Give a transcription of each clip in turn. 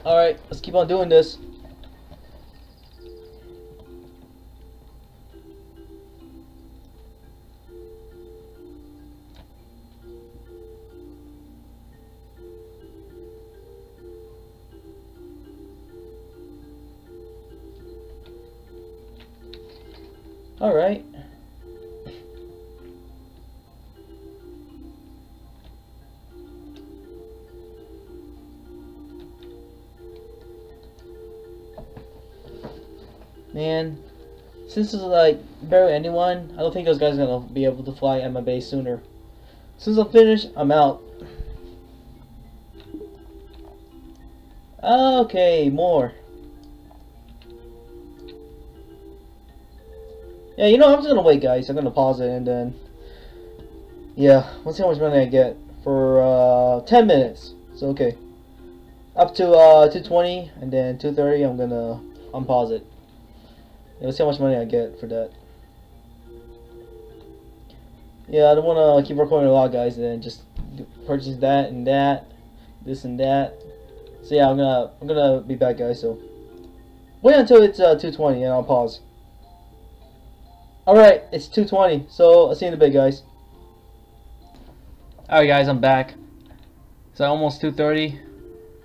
Alright, let's keep on doing this. Alright. Man, since it's like barely anyone, I don't think those guys are gonna be able to fly at my base sooner. As soon as I finish, I'm out. Okay, more. Yeah, you know, I'm just gonna wait, guys. I'm gonna pause it and then, yeah, let's see how much money I get for 10 minutes. So okay, up to 220 and then 230. I'm gonna unpause it. Yeah, let's see how much money I get for that. Yeah, I don't want to keep recording a lot, guys, and then just purchase that and that, this and that. So yeah, I'm gonna be back, guys. So wait until it's 220 and I'll pause. All right, it's 220. So I'll see you in a bit, guys. All right, guys, I'm back. It's almost 2:30,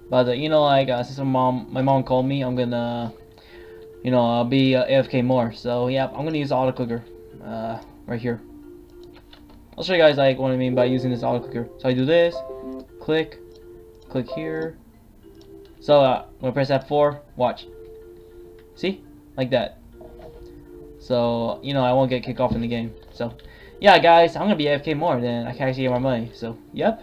but you know, like since my mom called me, I'm gonna, you know, I'll be AFK more. So yeah, I'm gonna use the auto clicker right here. I'll show you guys like what I mean by using this auto clicker. So I do this, click here. So I'm gonna press F4. Watch. See, like that. So you know I won't get kicked off in the game. So yeah, guys, I'm gonna be AFK more, then I can actually get more money. So yep,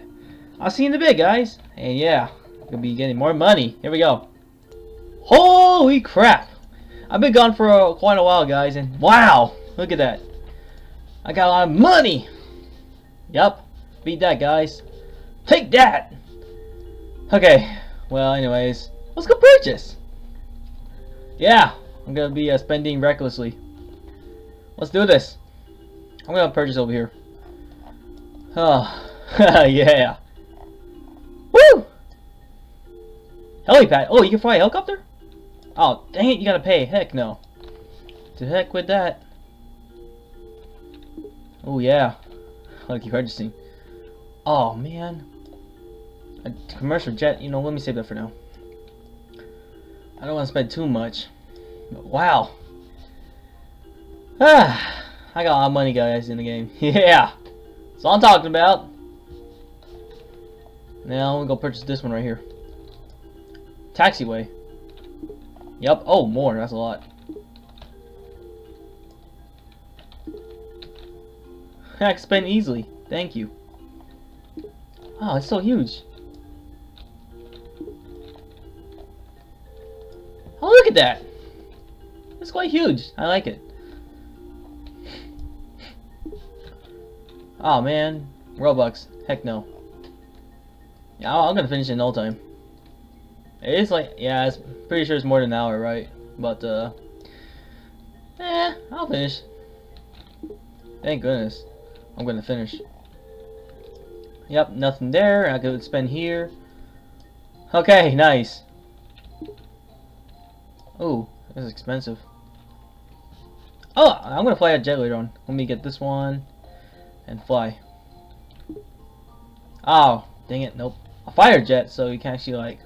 I'll see you in a bit, guys. And yeah, I'm gonna be getting more money. Here we go. Holy crap! I've been gone for quite a while, guys, and wow, look at that. I got a lot of money. Yep, beat that, guys. Take that. Okay, well, anyways, let's go purchase. Yeah, I'm gonna be spending recklessly. Let's do this. I'm gonna purchase over here. Oh, yeah. Woo! Helipad. Oh, you can fly a helicopter? Oh, dang it, you gotta pay. Heck no. To heck with that. Oh, yeah. I'll keep purchasing. Oh, man. A commercial jet, you know, let me save that for now. I don't want to spend too much. But wow. Ah, I got a lot of money, guys, in the game. Yeah. That's all I'm talking about. Now, I'm gonna go purchase this one right here. Taxiway. Yep. Oh, more. That's a lot. I can spend easily. Thank you. Oh, it's so huge. Oh, look at that. It's quite huge. I like it. Oh, man. Robux. Heck no. Yeah, I'm gonna finish it in no time. It is like, yeah, it's pretty sure it's more than an hour, right? But, I'll finish. Thank goodness. I'm gonna finish. Yep, nothing there. I could spend here. Okay, nice. Oh, this is expensive. Oh, I'm gonna fly a jet later on. Let me get this one and fly. Oh, dang it, nope. A fire jet, so you can actually like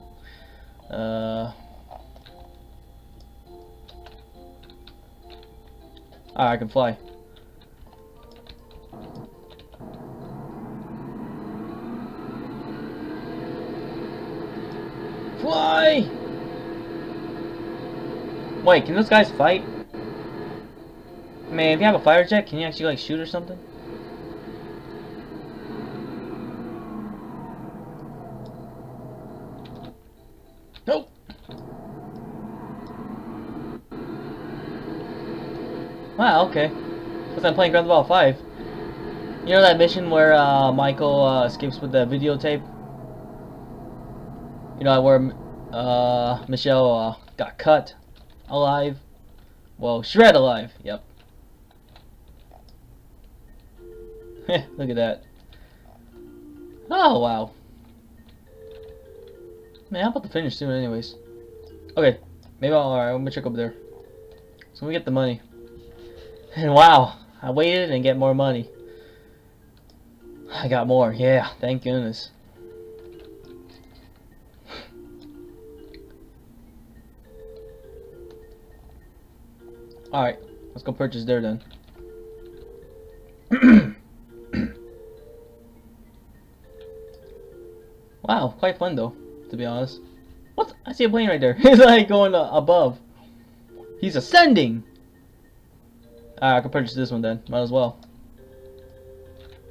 I can fly. Fly! Wait, can those guys fight? Man, if you have a fire jet, can you actually like shoot or something? Nope. Wow, okay. Because I'm playing Grand Theft Auto 5. You know that mission where Michael escapes with the videotape? You know where Michelle got cut alive? Well, shred alive. Yep. Look at that. Oh, wow. Man, I'm about to finish soon anyways. Okay, maybe alright, I'm gonna check over there. So we get the money. And wow, I waited and get more money. I got more, yeah, thank goodness. Alright, let's go purchase there then. Wow, quite fun though, to be honest. What? I see a plane right there. He's like going above. He's ascending! Alright, I can purchase this one then. Might as well.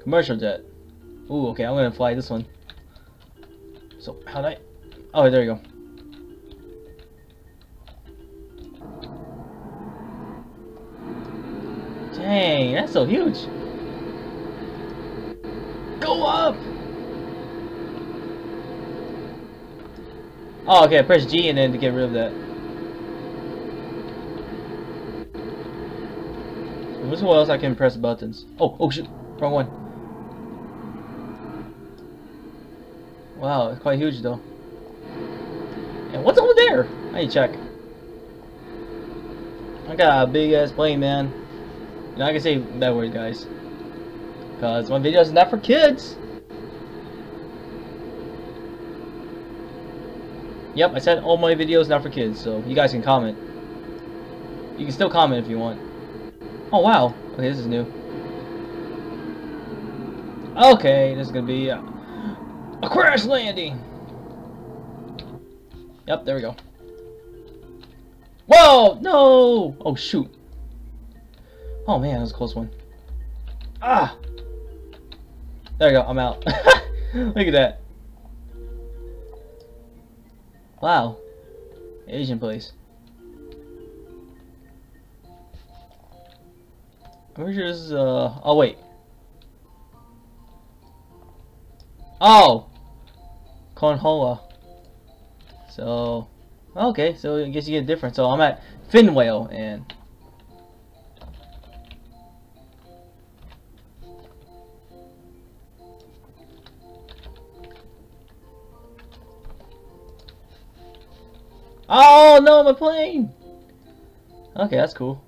Commercial jet. Ooh, okay, I'm gonna fly this one. So, how'd I... Oh, there you go. Dang, that's so huge. Go up! Oh, okay, I press G and then to get rid of that. What's what else I can press buttons? Oh shoot, wrong one. Wow, it's quite huge though. And what's over there? I need to check. I got a big ass plane, man. You know, I can say that word, guys, cause my video is not for kids. Yep, I said all my videos not for kids, so you guys can comment. You can still comment if you want. Oh wow, okay, this is new. Okay, this is gonna be a crash landing. Yep, there we go. Whoa, no! Oh shoot. Oh man, that was a close one. Ah! There we go, I'm out. Look at that. Wow. Asian place. I'm pretty sure this is oh wait. Oh! Cornhola. So okay, so I guess you get different. So I'm at Finwale and oh no, my plane! Okay, that's cool.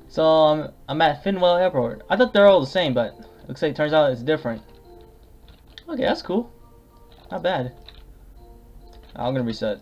So I'm at Finwell Airport. I thought they're all the same, but looks like it turns out it's different. Okay, that's cool. Not bad. I'm gonna reset.